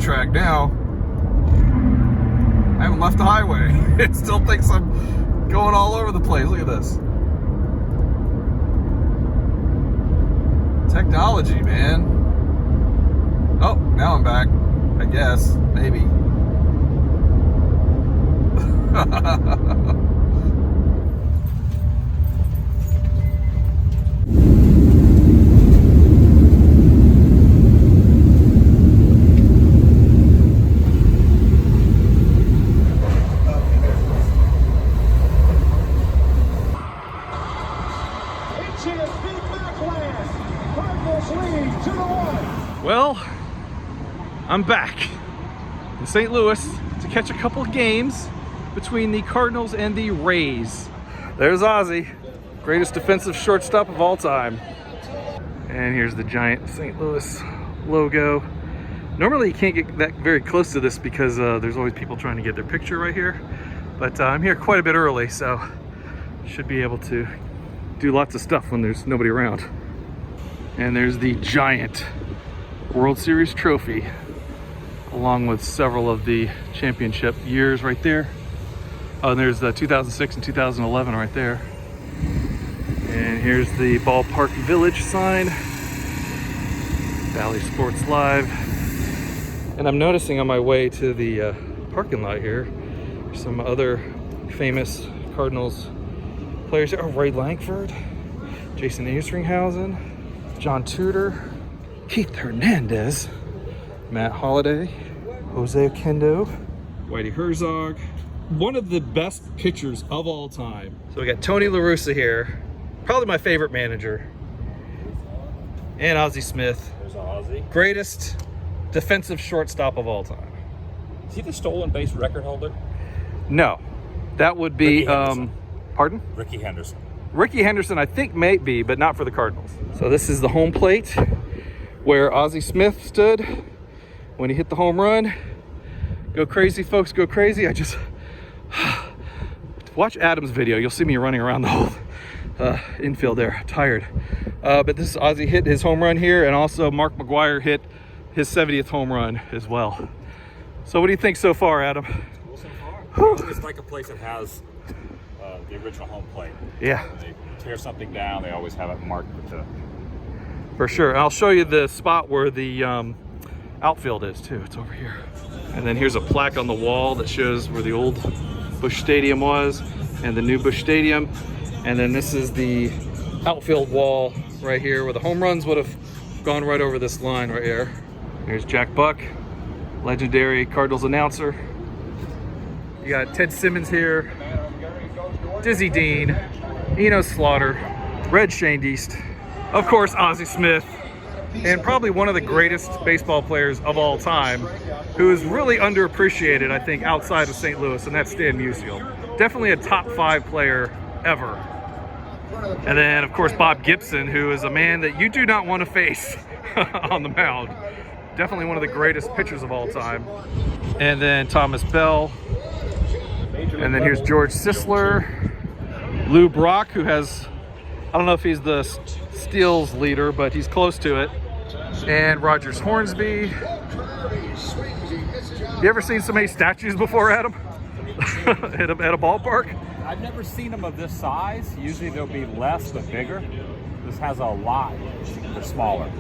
track now. I haven't left the highway. It still thinks I'm going all over the place. Look at this. Technology, man. Oh, now I'm back. I guess. Maybe. Well, I'm back in St. Louis to catch a couple of games between the Cardinals and the Rays. There's Ozzie, greatest defensive shortstop of all time. And here's the giant St. Louis logo. Normally you can't get that very close to this because there's always people trying to get their picture right here. But I'm here quite a bit early, so should be able to do lots of stuff when there's nobody around. And there's the giant World Series trophy, along with several of the championship years right there. Oh, and there's the 2006 and 2011 right there. And here's the Ballpark Village sign, Valley Sports Live. And I'm noticing on my way to the parking lot here, some other famous Cardinals players. Oh, Ray Lankford, Jason Eastringhausen, John Tudor, Keith Hernandez, Matt Holliday, Jose Oquendo, Whitey Herzog. One of the best pitchers of all time. So we got Tony La Russa here, probably my favorite manager, and Ozzie Smith. There's Ozzie. Greatest defensive shortstop of all time. Is he the stolen base record holder? No, that would be, pardon? Ricky Henderson. Ricky Henderson, I think, may be, but not for the Cardinals. So this is the home plate where Ozzie Smith stood when he hit the home run. Go crazy, folks, go crazy. I just watch Adam's video. You'll see me running around the whole infield there, tired. But this is Ozzie hit his home run here, and also Mark McGwire hit his 70th home run as well. So what do you think so far, Adam? Cool so far. It's like a place that has the original home plate. Yeah. When they tear something down, they always have it marked with the... For sure. I'll show you the spot where the outfield is too. It's over here. And then here's a plaque on the wall that shows where the old Busch Stadium was and the new Busch Stadium. And then this is the outfield wall right here where the home runs would have gone right over this line right here. Here's Jack Buck, legendary Cardinals announcer. You got Ted Simmons here, Dizzy Dean, Eno Slaughter, Red Shane East, of course Ozzie Smith, and probably one of the greatest baseball players of all time, who is really underappreciated, I think, outside of St. Louis, and that's Stan Musial. Definitely a top 5 player ever. And then, of course, Bob Gibson, who is a man that you do not want to face on the mound. Definitely one of the greatest pitchers of all time. And then Thomas Bell. And then here's George Sisler. Lou Brock, who has, I don't know if he's the steals leader, but he's close to it. And Rogers Hornsby. You ever seen so many statues before, Adam? at a ballpark? I've never seen them of this size. Usually they'll be less but bigger. This has a lot. They're smaller.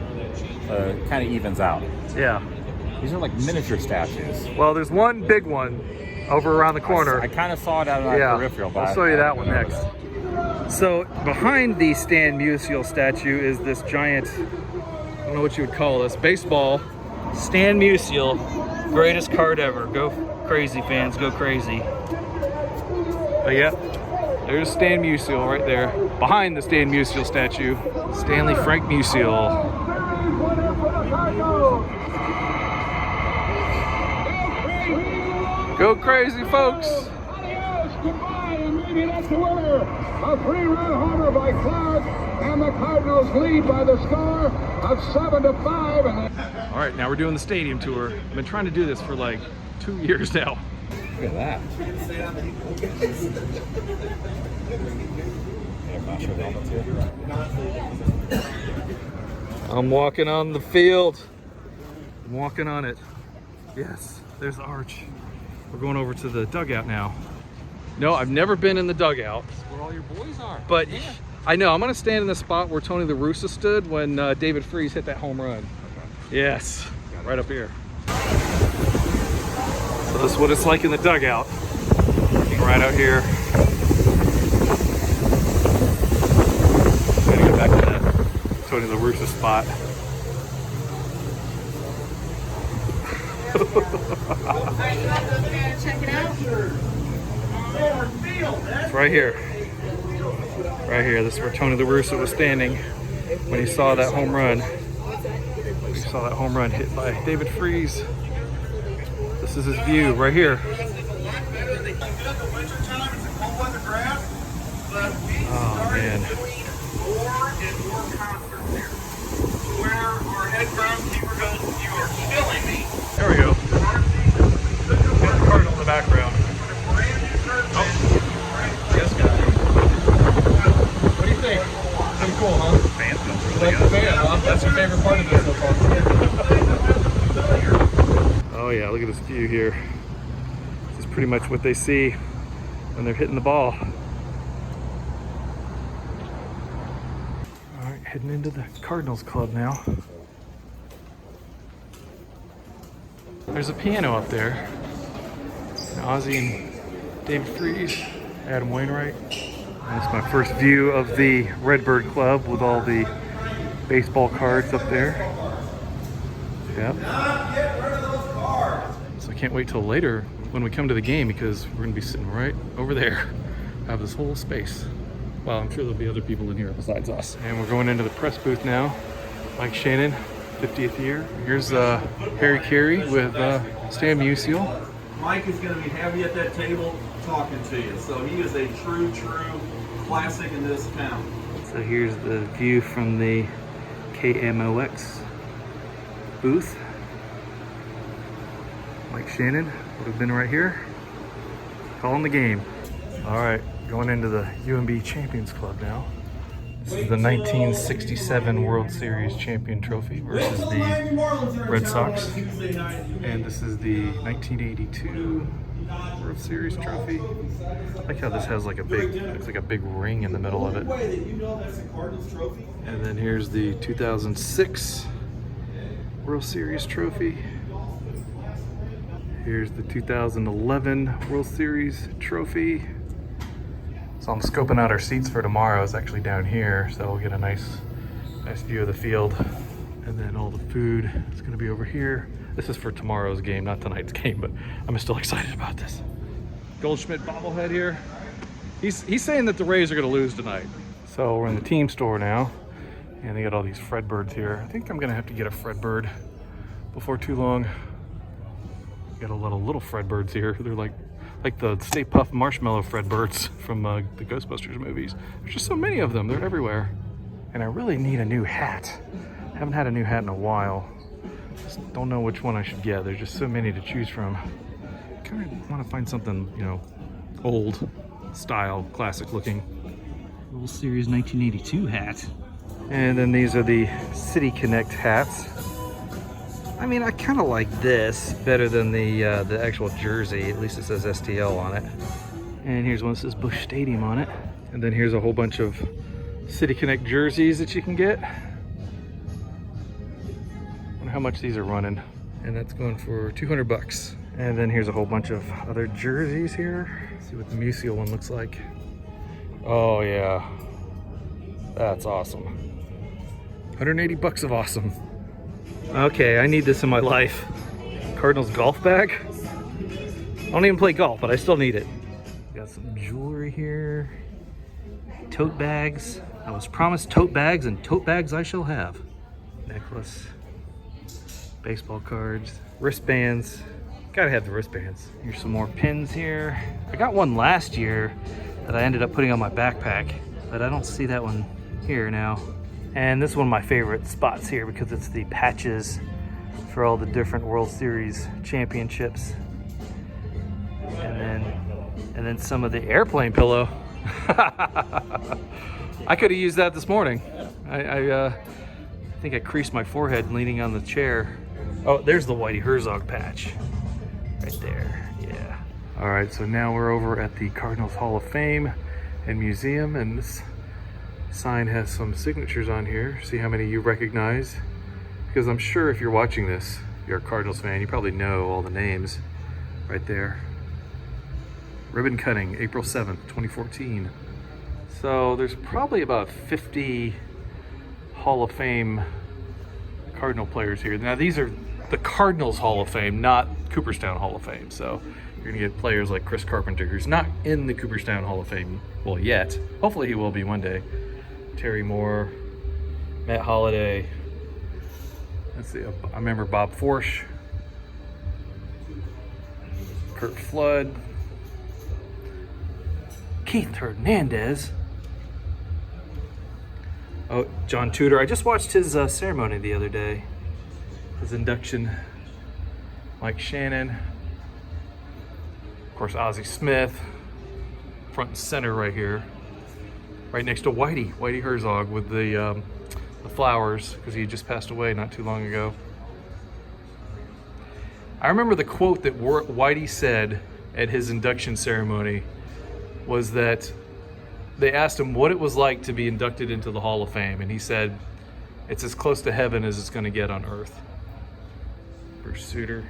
So it kind of evens out. Yeah. These are like miniature statues. Well, there's one big one over around the corner. I kind of saw it out of my peripheral. But I'll show you that one next. So behind the Stan Musial statue is this giant, I don't know what you would call this, baseball. Stan Musial, greatest card ever. Go crazy, fans, go crazy. But yeah, there's Stan Musial right there. Behind the Stan Musial statue, Stanley Frank Musial. Go crazy, folks. Goodbye, and maybe that's the winner. A 3-run homer by Clark, and the Cardinals lead by the score of 7-5. All right, now we're doing the stadium tour. I've been trying to do this for like 2 years now. Look at that. I'm walking on the field. I'm walking on it. Yes, there's the arch. We're going over to the dugout now. No, I've never been in the dugout. That's where all your boys are. But yeah. I know, I'm gonna stand in the spot where Tony La Russa stood when David Freese hit that home run. Okay. Yes, right up here. So this is what it's like in the dugout. Looking right out here. I'm gonna go back to that Tony La Russa spot. Check it out. It's right here. Right here. This is where Tony La Russa was standing when he saw that home run. He saw that home run hit by David Freese. This is his view right here. Oh man. There we go. Got the Cardinal in the background. Oh, this guy. What do you think? Pretty cool, huh? Fans really like the fan, huh? That's your favorite part of this so far. Oh yeah, look at this view here. This is pretty much what they see when they're hitting the ball. All right, heading into the Cardinals Club now. There's a piano up there. Ozzy and David Freese, Adam Wainwright. That's my first view of the Redbird Club with all the baseball cards up there. Yep. So I can't wait till later when we come to the game because we're gonna be sitting right over there. I have this whole space. Well, I'm sure there'll be other people in here besides us. And we're going into the press booth now. Mike Shannon, 50th year. Here's Harry Carey with Stadium Museum. Mike is going to be heavy at that table talking to you. So he is a true classic in this town. So here's the view from the KMOX booth. Mike Shannon would have been right here, calling the game. All right, going into the UMB Champions Club now. This is the 1967 World Series champion trophy versus the Red Sox. And this is the 1982 World Series trophy. I like how this has like a big, looks like a big ring in the middle of it. And then here's the 2006 World Series trophy. Here's the 2011 World Series trophy. So I'm scoping out our seats for tomorrow. It's actually down here, so we'll get a nice view of the field. And then all the food is gonna be over here. This is for tomorrow's game, not tonight's game, but I'm still excited about this. Goldschmidt bobblehead here. He's saying that the Rays are gonna lose tonight. So we're in the team store now, and they got all these Fredbirds here. I think I'm gonna have to get a Fredbird before too long. Got a lot of little Fredbirds here. They're like the Stay Puft Marshmallow Fredbirds from the Ghostbusters movies. There's just so many of them, they're everywhere. And I really need a new hat. I haven't had a new hat in a while. Just don't know which one I should get. There's just so many to choose from. I kind of want to find something, you know, old style, classic looking. World Series 1982 hat. And then these are the City Connect hats. I mean, I kind of like this better than the actual jersey. At least it says STL on it. And here's one that says Busch Stadium on it. And then here's a whole bunch of City Connect jerseys that you can get. Wonder how much these are running. And that's going for 200 bucks. And then here's a whole bunch of other jerseys here. Let's see what the Musial one looks like. Oh yeah, that's awesome. 180 bucks of awesome. Okay, I need this in my life. Cardinals golf bag. I don't even play golf, but I still need it. Got some jewelry here. Tote bags. I was promised tote bags, and tote bags I shall have. Necklace. Baseball cards. Wristbands. Gotta have the wristbands. Here's some more pins here. I got one last year that I ended up putting on my backpack, but I don't see that one here now. And this is one of my favorite spots here because it's the patches for all the different World Series championships. And then some of the airplane pillow. I could have used that this morning. I think I creased my forehead leaning on the chair. Oh, there's the Whitey Herzog patch. Right there, yeah. All right, so now we're over at the Cardinals Hall of Fame and Museum, and this sign has some signatures on here. See how many you recognize? Because I'm sure if you're watching this, you're a Cardinals fan, you probably know all the names right there. Ribbon cutting, April 7th, 2014. So there's probably about 50 Hall of Fame Cardinal players here. Now these are the Cardinals Hall of Fame, not Cooperstown Hall of Fame. So you're gonna get players like Chris Carpenter, who's not in the Cooperstown Hall of Fame, well, yet. Hopefully he will be one day. Terry Moore, Matt Holliday. Let's see, I remember Bob Forsch, Kurt Flood, Keith Hernandez. Oh, John Tudor. I just watched his ceremony the other day. His induction. Mike Shannon. Of course, Ozzie Smith. Front and center right here. Right next to Whitey Herzog with the flowers, because he just passed away not too long ago. I remember the quote that Whitey said at his induction ceremony was that they asked him what it was like to be inducted into the Hall of Fame, and he said, "It's as close to heaven as it's going to get on earth." Bruce Sutter,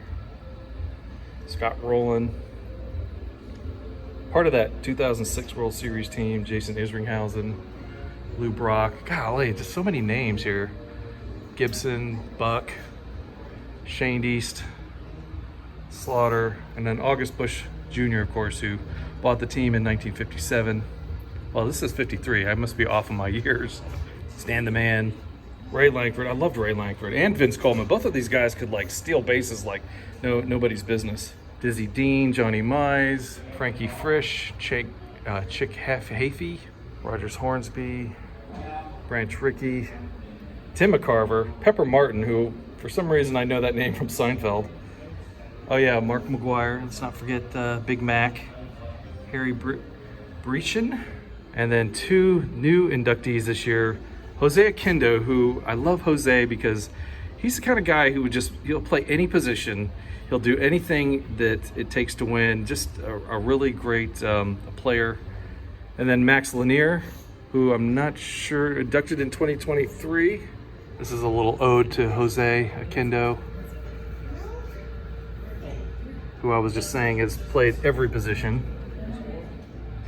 Scott Rowland, part of that 2006 World Series team, Jason Isringhausen, Lou Brock. Golly, just so many names here. Gibson, Buck, Shane East, Slaughter, and then August Busch Jr., of course, who bought the team in 1957. Well, this is 53. I must be off of my years. Stan the Man, Ray Lankford. I loved Ray Lankford and Vince Coleman. Both of these guys could like steal bases like nobody's business. Dizzy Dean, Johnny Mize, Frankie Frisch, Chick Hafey, Rogers Hornsby, Branch Rickey, Tim McCarver, Pepper Martin, who for some reason I know that name from Seinfeld. Oh yeah, Mark McGuire. Let's not forget Big Mac, Harry Brechen. And then two new inductees this year, Jose Akendo, who I love Jose because he's the kind of guy who he'll play any position. He'll do anything that it takes to win. Just a really great player. And then Max Lanier, who I'm not sure, inducted in 2023. This is a little ode to Jose Akendo, who I was just saying has played every position.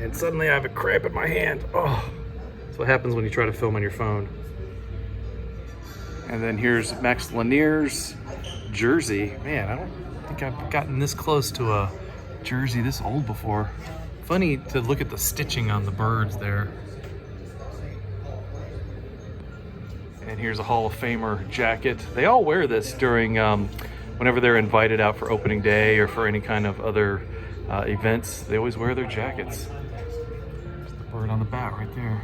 And suddenly I have a cramp in my hand. Oh, that's what happens when you try to film on your phone. And then here's Max Lanier's jersey. Man, I don't think I've gotten this close to a jersey this old before. Funny to look at the stitching on the birds there. And here's a Hall of Famer jacket. They all wear this during whenever they're invited out for opening day or for any kind of other events. They always wear their jackets. There's the bird on the bat right there.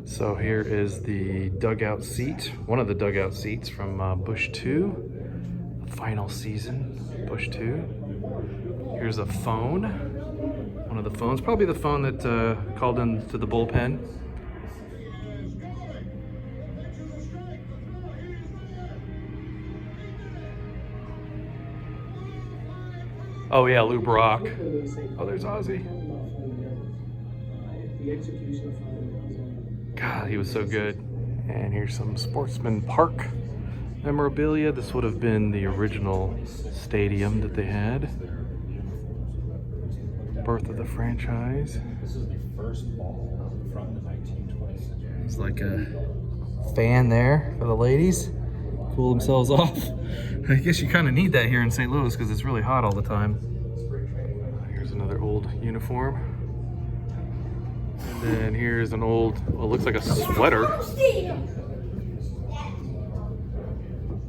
So here is the dugout seat, one of the dugout seats from Busch 2, the final season, Busch 2. Here's a phone, one of the phones, probably the phone that called into the bullpen. Oh yeah, Lou Brock. Oh, there's Ozzy. God, he was so good. And here's some Sportsman Park memorabilia. This would have been the original stadium that they had. Birth of the franchise. This is the first ball from the 1920s. It's like a fan there for the ladies. Cool themselves off. I guess you kind of need that here in St. Louis because it's really hot all the time. Here's another old uniform. And then here's an old, well, it looks like a sweater.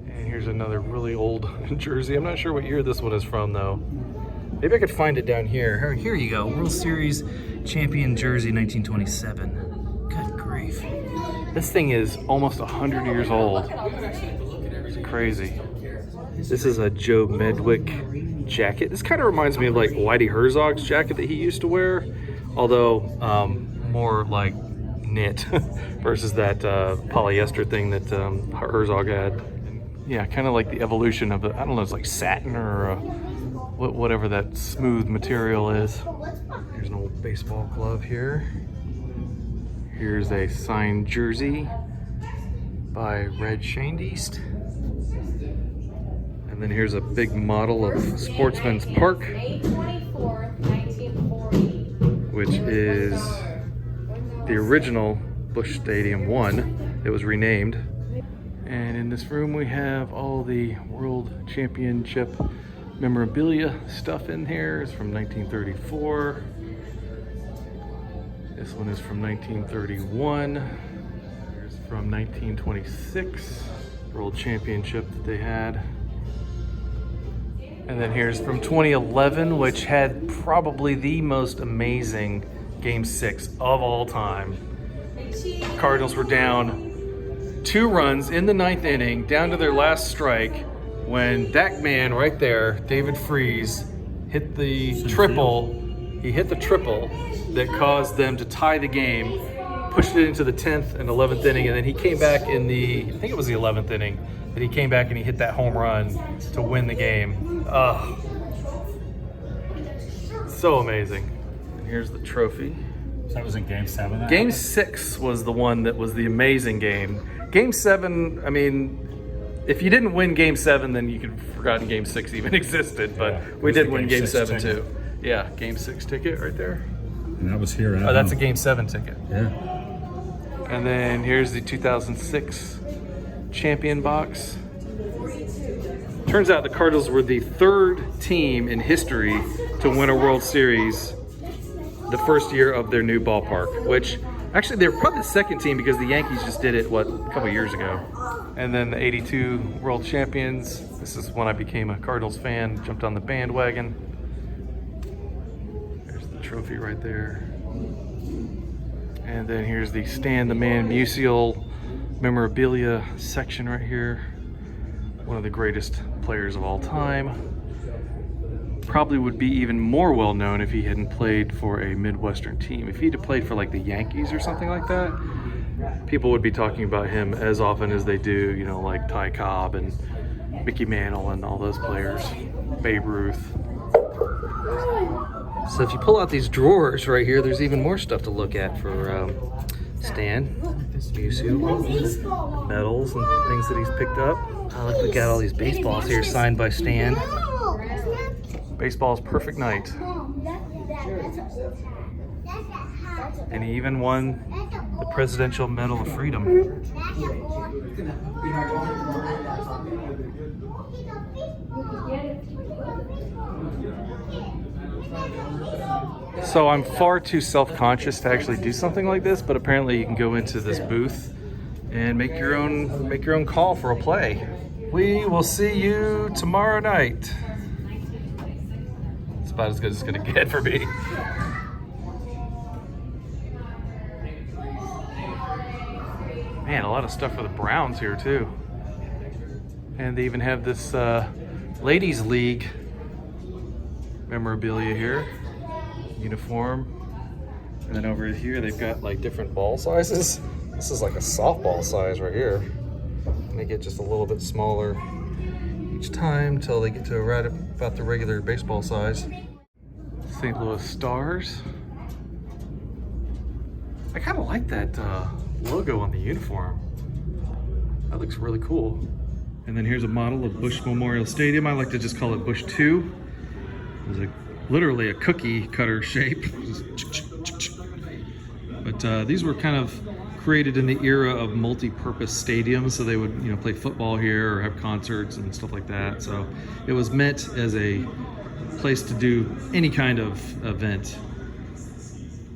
And here's another really old jersey. I'm not sure what year this one is from though. Maybe I could find it down here. Here you go. World Series champion jersey 1927. Good grief. This thing is almost 100 years old. It's crazy. This is a Joe Medwick jacket. This kind of reminds me of like Whitey Herzog's jacket that he used to wear, although more like knit versus that polyester thing that Herzog had. Yeah, kind of like the evolution of the, I don't know, it's like satin or whatever that smooth material is. Here's an old baseball glove here. Here's a signed jersey by Red Shandeist. And then here's a big model of Sportsman's Park, which is the original Busch Stadium 1. It was renamed. And in this room we have all the World Championship memorabilia stuff in here. It's from 1934. This one is from 1931. Here's from 1926, World Championship that they had. And then here's from 2011, which had probably the most amazing Game 6 of all time. Cardinals were down 2 runs in the 9th inning, down to their last strike, when that man right there, David Freese, hit the triple. He hit the triple that caused them to tie the game, pushed it into the 10th and 11th inning, and then he came back in the, I think it was the 11th inning, that he came back and he hit that home run to win the game. So amazing. And here's the trophy. So that was in Game 7? Game 6 was the one that was the amazing game. Game 7, I mean, if you didn't win Game 7, then you could have forgotten Game 6 even existed, but we did win Game 7 too. Yeah, Game 6 ticket right there. And that was here. Oh, that's a Game 7 ticket. Yeah. And then here's the 2006 champion box. Turns out the Cardinals were the 3rd team in history to win a World Series the first year of their new ballpark, which actually they were probably the 2nd team because the Yankees just did it, a couple years ago. And then the 82 World Champions. This is when I became a Cardinals fan, jumped on the bandwagon. There's the trophy right there. And then here's the Stan the Man Musial memorabilia section right here. One of the greatest players of all time. Probably would be even more well known if he hadn't played for a Midwestern team. If he'd have played for like the Yankees or something like that, people would be talking about him as often as they do, you know, like Ty Cobb and Mickey Mantle and all those players, Babe Ruth. So if you pull out these drawers right here, there's even more stuff to look at for Stan Musial, medals and things that he's picked up. Look, we got all these baseballs here signed by Stan. Baseball's perfect night. And he even won the Presidential Medal of Freedom. So I'm far too self-conscious to actually do something like this, but apparently you can go into this booth and make your own call for a play. We will see you tomorrow night. It's about as good as it's gonna get for me. Man, a lot of stuff for the Browns here too. And they even have this Ladies League memorabilia here. Uniform. And then over here they've got like different ball sizes. This is like a softball size right here. And they get just a little bit smaller each time until they get to right about the regular baseball size. St. Louis Stars. I kind of like that logo on the uniform. That looks really cool. And then here's a model of Busch Memorial Stadium. I like to just call it Busch 2. There's literally a cookie cutter shape. But these were kind of created in the era of multi-purpose stadiums, so they would, you know, play football here or have concerts and stuff like that. So it was meant as a place to do any kind of event.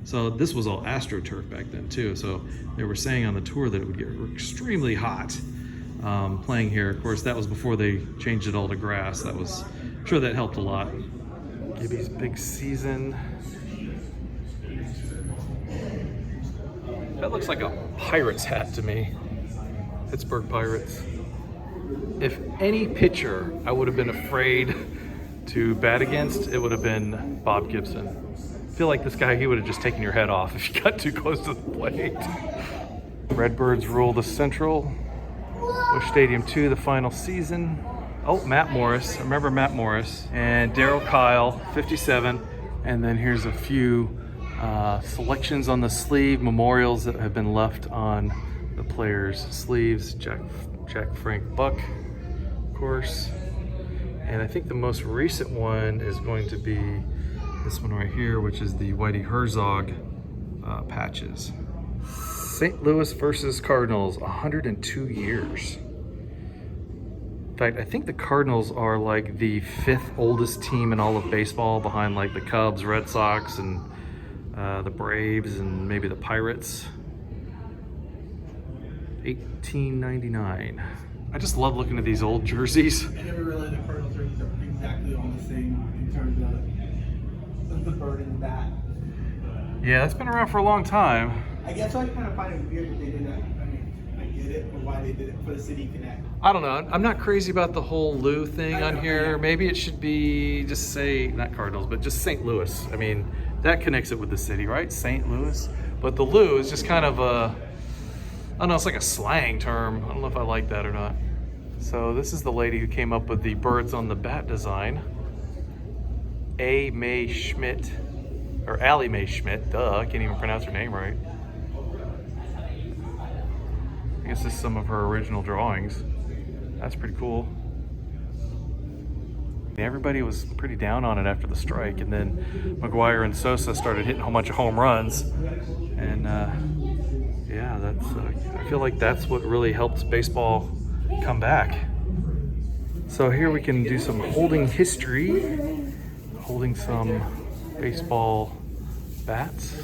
So this was all AstroTurf back then too. So they were saying on the tour that it would get extremely hot playing here. Of course, that was before they changed it all to grass. I'm sure that helped a lot. Gibby's big season. That looks like a Pirates hat to me. Pittsburgh Pirates. If any pitcher I would have been afraid to bat against, it would have been Bob Gibson. I feel like this guy, he would have just taken your head off if you got too close to the plate. Redbirds rule the Central. Busch Stadium 2, the final season. Oh, Matt Morris. I remember Matt Morris. And Daryl Kyle, 57. And then here's a few selections on the sleeve, memorials that have been left on the players' sleeves. Jack Frank Buck, of course. And I think the most recent one is going to be this one right here, which is the Whitey Herzog patches. St. Louis versus Cardinals, 102 years. In fact, I think the Cardinals are like the 5th oldest team in all of baseball, behind like the Cubs, Red Sox, and the Braves, and maybe the Pirates. 1899. I just love looking at these old jerseys. I never realized the Cardinals are exactly on the same in terms of the bird and the bat. Yeah, that's been around for a long time. I guess I kind of find it weird that they did that. I mean, I get it, but why they did it for the City Connect. I don't know. I'm not crazy about the whole Lou thing on here. Yeah. Maybe it should be just say, not Cardinals, but just St. Louis. I mean, that connects it with the city, right? St. Louis. But the Lou is just kind of a, I don't know, it's like a slang term. I don't know if I like that or not. So this is the lady who came up with the birds on the bat design. A. Mae Schmidt, or Allie Mae Schmidt, duh, I can't even pronounce her name right. I guess this is some of her original drawings. That's pretty cool. Everybody was pretty down on it after the strike, and then McGuire and Sosa started hitting a whole bunch of home runs. And yeah, that's I feel like that's what really helped baseball come back. So here we can do some holding history, holding some baseball bats.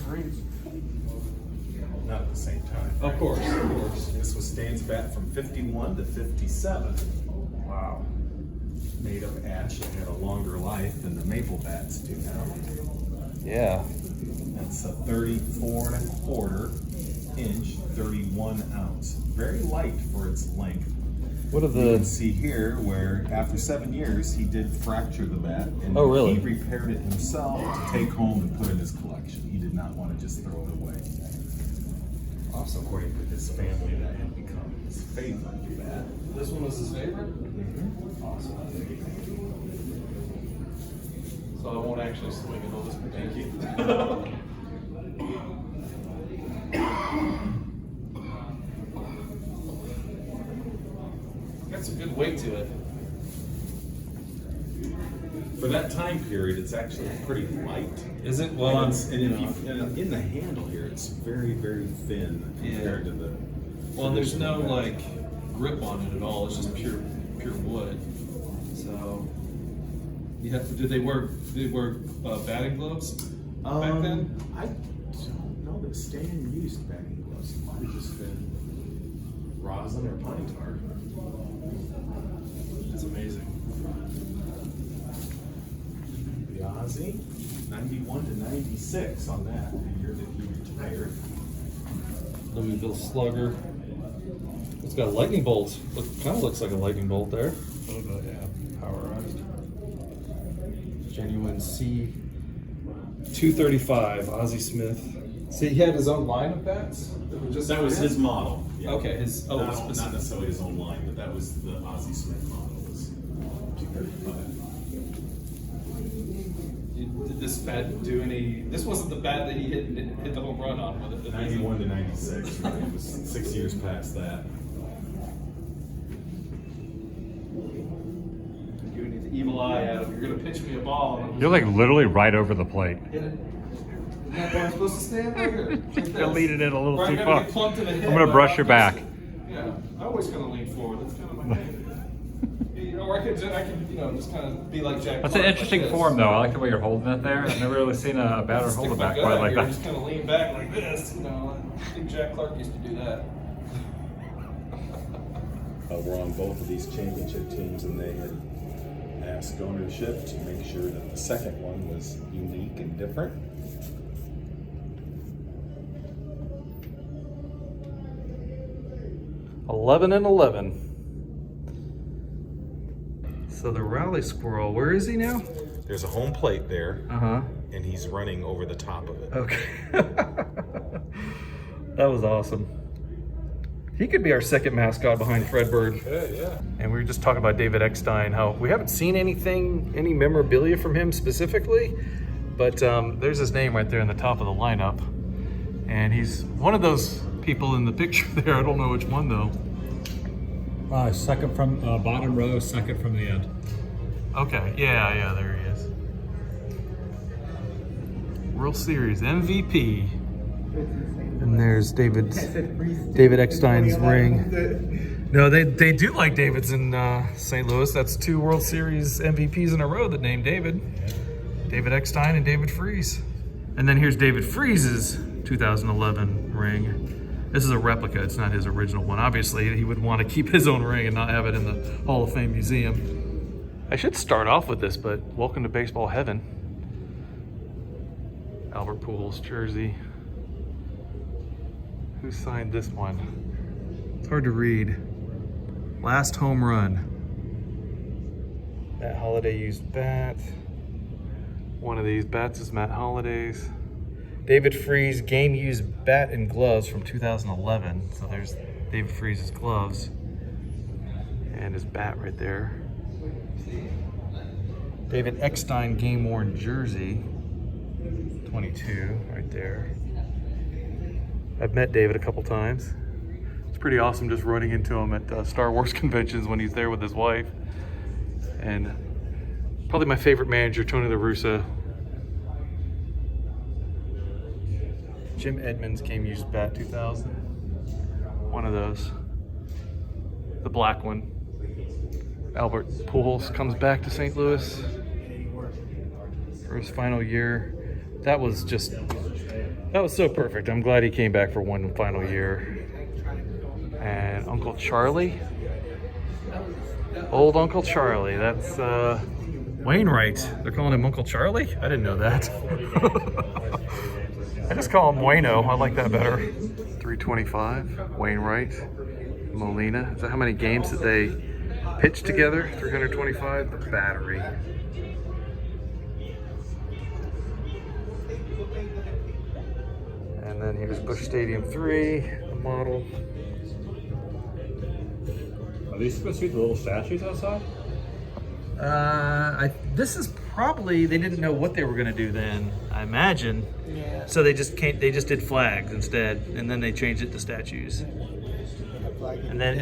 Not at the same time. Of course, of course. This was Stan's bat from 51 to 57. Wow. Made of ash. It had a longer life than the maple bats do now. Yeah. That's a 34 1/4 inch, 31 ounce. Very light for its length. What are You can the? see here where after 7 years he did fracture the bat, and Oh, really? he repaired it himself to take home and put in his collection. He did not want to just throw it away. Also, according to his family, that had become his favorite bat. This one was his favorite. Awesome. So I won't actually swing it. I'll just Thank you. Got some good weight to it. For that time period, it's actually pretty light. Is it? And, Well, it's, and if you, and in the handle here, it's very, very thin compared to the. well, there's no traditional bat. like grip on it at all. It's just pure wood. So you have to. Did they wear batting gloves back then? I don't know that Stan used batting gloves. It might have just been rosin or pine tar. That's amazing. The Ozzy, 91 to 96 on that, the year that he retired. Louisville Slugger. It's got lightning bolts. Kind of looks like a lightning bolt there. A little bit, yeah, powerized. Genuine C 235, Ozzie Smith. See, he had his own line of bats? That was his model. Yeah. Okay, his, oh, not, it's not specific. necessarily his own line, but that was the Ozzie Smith model. Was 235. Did this bat do any, this wasn't the bat that he hit the home run on, was it? 91 to 96. Right? It was 6 years past that. You need the evil eye at him. You're gonna pitch me a ball. And I'm You're like literally right over the plate. hit it. Isn't that where I'm supposed to stand? Right here. Like You're this. leaning in a little Or I'm too gonna far. get plunked in the head, I'm gonna but brush your back. Yeah, I always kind of lean forward. That's kind of my thing. Or I could, just kind of be like Jack. That's an Clark, interesting like this. form, though. I like the way you're holding it there. I've never really seen a batter hold Stick it my back gut quite out like here, that. Just kind of lean back like this, I think Jack Clark used to do that. We're on both of these championship teams, and they had asked ownership to make sure that the second one was unique and different. $11 and $11. So the rally squirrel, where is he now? There's a home plate there, Uh-huh. and he's running over the top of it. Okay. That was awesome. He could be our second mascot behind Fredbird. Yeah. And we were just talking about David Eckstein, how we haven't seen any memorabilia from him specifically, but there's his name right there in the top of the lineup. And he's one of those people in the picture there. I don't know which one though. Second from bottom row, second from the end. Okay, yeah, there he is. World Series MVP. And there's David Eckstein's ring. No, they do like David's in St. Louis. That's 2 World Series MVPs in a row that named David. David Eckstein and David Freese. And then here's David Freese's 2011 ring. This is a replica, it's not his original one. Obviously, he would want to keep his own ring and not have it in the Hall of Fame Museum. I should start off with this, but welcome to baseball heaven. Albert Pujols jersey. Who signed this one? It's hard to read. Last home run. Matt Holliday used bat. One of these bats is Matt Holliday's. David Freese game used bat and gloves from 2011. So there's David Freese's gloves and his bat right there. David Eckstein game worn jersey, 22 right there. I've met David a couple times. It's pretty awesome just running into him at Star Wars conventions when he's there with his wife. And probably my favorite manager, Tony La Russa. Jim Edmonds game used bat 2000. One of those. The black one. Albert Pujols comes back to St. Louis for his final year. That was so perfect. I'm glad he came back for one final year. And Uncle Charlie. Old Uncle Charlie. That's Wainwright. They're calling him Uncle Charlie? I didn't know that. I just call him Waino. I like that better. 325. Wainwright. Molina. Is that how many games did they pitch together? 325. The battery. And then here's Busch Stadium 3, the model. Are these supposed to be the little statues outside? This is probably, they didn't know what they were gonna do then, I imagine. Yeah. So they just did flags instead, and then they changed it to statues. And then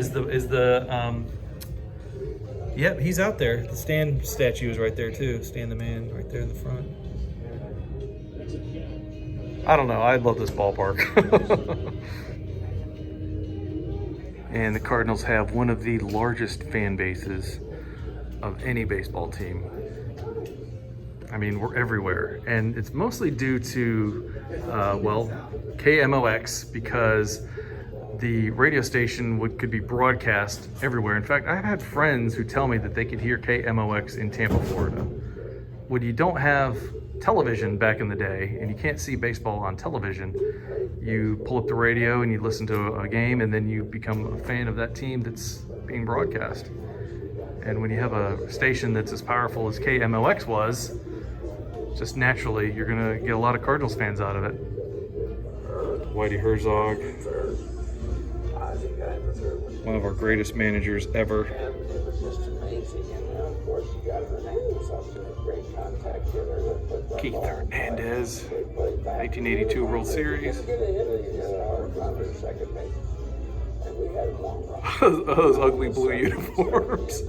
yep, he's out there. The Stan statue is right there too. Stan the man right there in the front. I don't know, I love this ballpark. And the Cardinals have one of the largest fan bases of any baseball team. I mean, we're everywhere. And it's mostly due to, KMOX, because the radio station could be broadcast everywhere. In fact, I've had friends who tell me that they could hear KMOX in Tampa, Florida. When you don't have television back in the day and you can't see baseball on television, you pull up the radio and you listen to a game, and then you become a fan of that team that's being broadcast. And when you have a station that's as powerful as KMOX was, just naturally you're gonna get a lot of Cardinals fans out of it. Whitey Herzog, one of our greatest managers ever. Keith Hernandez, 1982 World Series. Those ugly blue uniforms.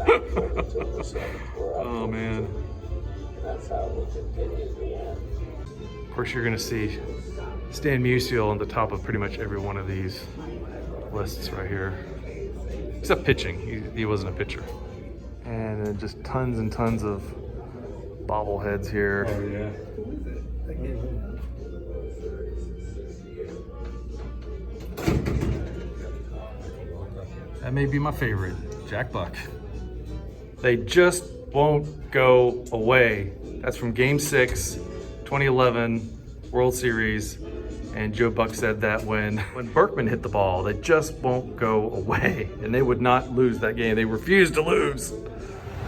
Oh man. Of course, you're gonna see Stan Musial on the top of pretty much every one of these lists right here, except pitching. He wasn't a pitcher. And then just tons and tons of bobbleheads here. Oh yeah. That may be my favorite, Jack Buck. They just won't go away. That's from Game 6, 2011 World Series. And Joe Buck said that when Berkman hit the ball, they just won't go away. And they would not lose that game. They refused to lose.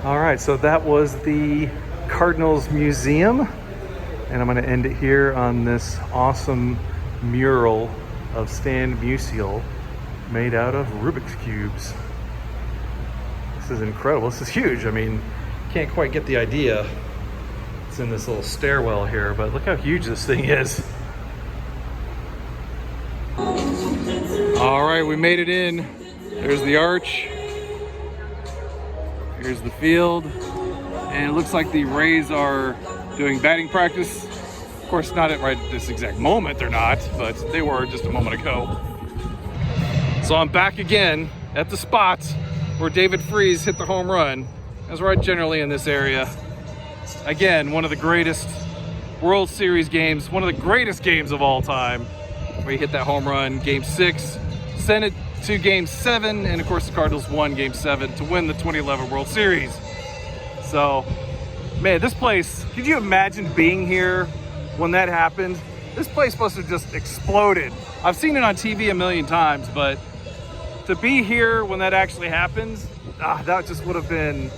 All right, so that was the Cardinals Museum. And I'm gonna end it here on this awesome mural of Stan Musial. made out of Rubik's Cubes. This is incredible. This is huge. I mean, can't quite get the idea. It's in this little stairwell here, but look how huge this thing is. All right, we made it in. There's the arch. Here's the field. And it looks like the Rays are doing batting practice. Of course, not at right this exact moment, they're not, but they were just a moment ago. So I'm back again at the spot where David Freese hit the home run, as right generally in this area. Again, one of the greatest World Series games, one of the greatest games of all time, where he hit that home run, Game 6, sent it to Game 7, and of course the Cardinals won Game 7 to win the 2011 World Series. So, man, this place, could you imagine being here when that happened? This place must have just exploded. I've seen it on TV a million times, but to be here when that actually happens, that just would have been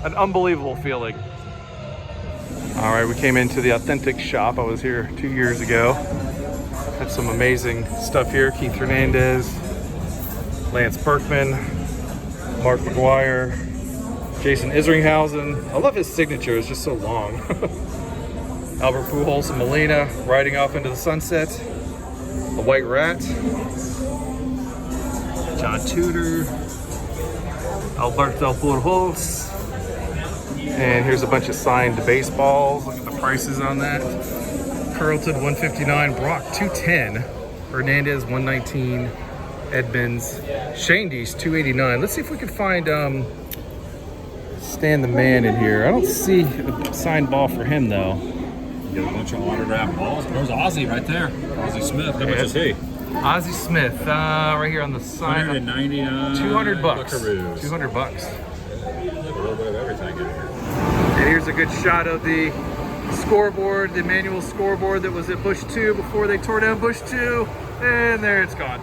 an unbelievable feeling. All right, we came into the Authentic shop. I was here 2 years ago. Had some amazing stuff here. Keith Hernandez, Lance Berkman, Mark McGuire, Jason Isringhausen. I love his signature, it's just so long. Albert Pujols and Molina riding off into the sunset. The White Rat. John Tudor. Alberto Pujols. And here's a bunch of signed baseballs. Look at the prices on that. Carlton 159, Brock 210, Hernandez 119, Edmonds, Shandy's 289. Let's see if we can find Stan the Man in here. I don't see a signed ball for him though. Get a bunch of autographed balls. There's Ozzie right there. Ozzie Smith. How much is he? Ozzie Smith, right here on the side. 199. 200 bucks. Buckaroos. 200 bucks. A little bit of everything in here. And here's a good shot of the scoreboard, the manual scoreboard that was at Busch 2 before they tore down Busch 2. And there it's gone.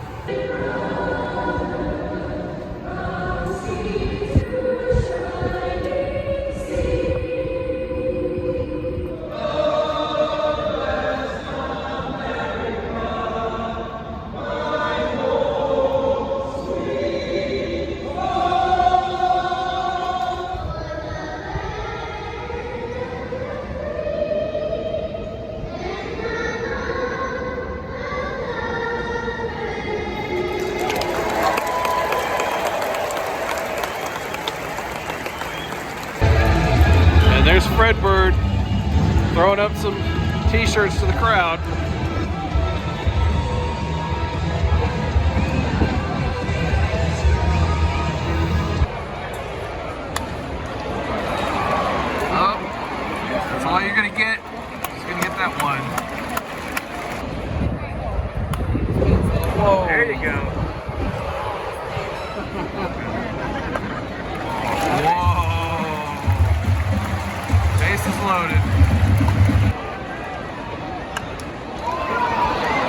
There's Fred Bird throwing up some t-shirts to the crowd. Oh, that's all you're gonna get. Just gonna get that one. Whoa. There you go. Whoa. Bases loaded.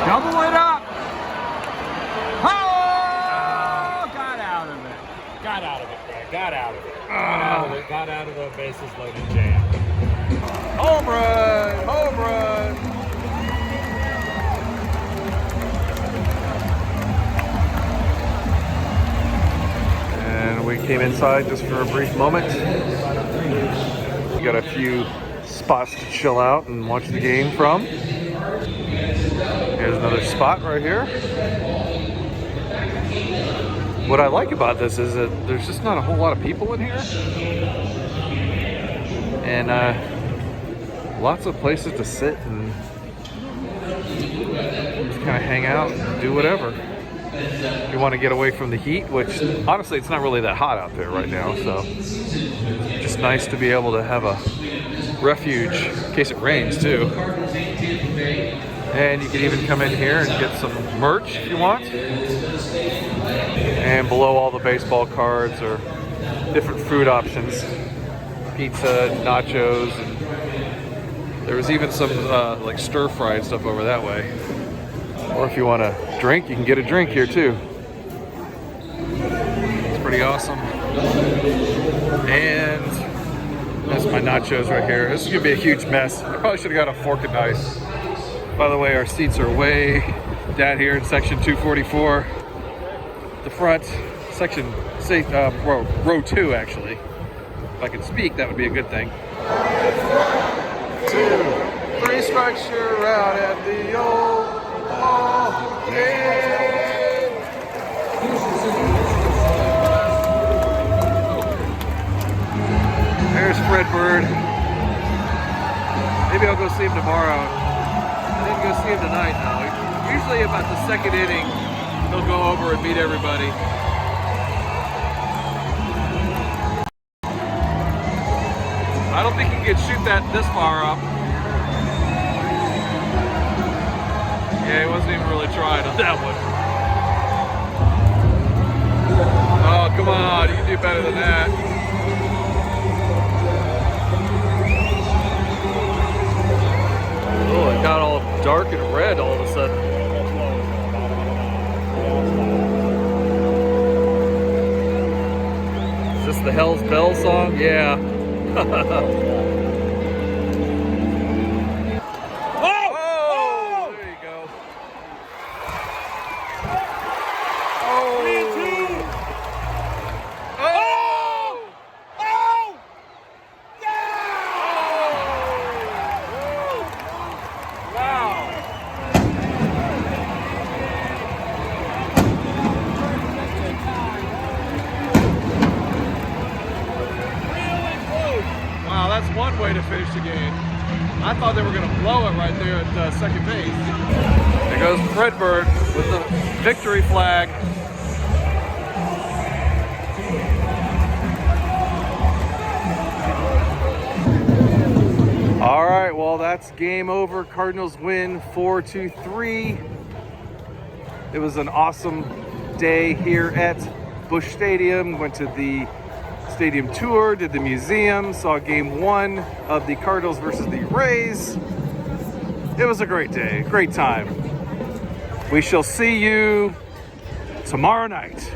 Double it up. Oh! Got out of it. Got out of it, Greg. Got out of it. Got out of the bases loaded jam. Home run! Home run! And we came inside just for a brief moment. We got a few spots to chill out and watch the game from. Here's another spot right here. What I like about this is that there's just not a whole lot of people in here. And lots of places to sit and just kind of hang out and do whatever. If you want to get away from the heat, which honestly it's not really that hot out there right now, so it's just nice to be able to have a refuge in case it rains too. And you can even come in here and get some merch if you want. And below all the baseball cards are different food options. Pizza, nachos, and there was even some like stir-fried stuff over that way. Or if you want to drink, you can get a drink here too. It's pretty awesome. And that's my nachos right here. This is gonna be a huge mess. I probably should have got a fork and knife. By the way, our seats are way down here in section 244. the front, section, say, row 2 actually. If I could speak, that would be a good thing. 1, 2, 3 strikes, you're out at the old ball game. There's Fred Bird. Maybe I'll go see him tomorrow. I didn't go see him tonight though. Usually about the second inning, he'll go over and meet everybody. I don't think he can shoot that this far up. Yeah, he wasn't even really trying on that one. Oh, come on, you can do better than that. Oh, it got all dark and red all of a sudden. Is this the Hell's Bell song? Yeah. Oh! There you go. Oh! 3-2. Oh! Oh! Wow, that's one way to finish the game. I thought they were going to blow it right there at second base. There goes Fred Bird with the victory flag. All right, well, that's game over. Cardinals win 4-3. It was an awesome day here at Busch Stadium. Went to the Stadium Tour, did the museum, saw game 1 of the Cardinals versus the Rays. It was a great day, great time. We shall see you tomorrow night.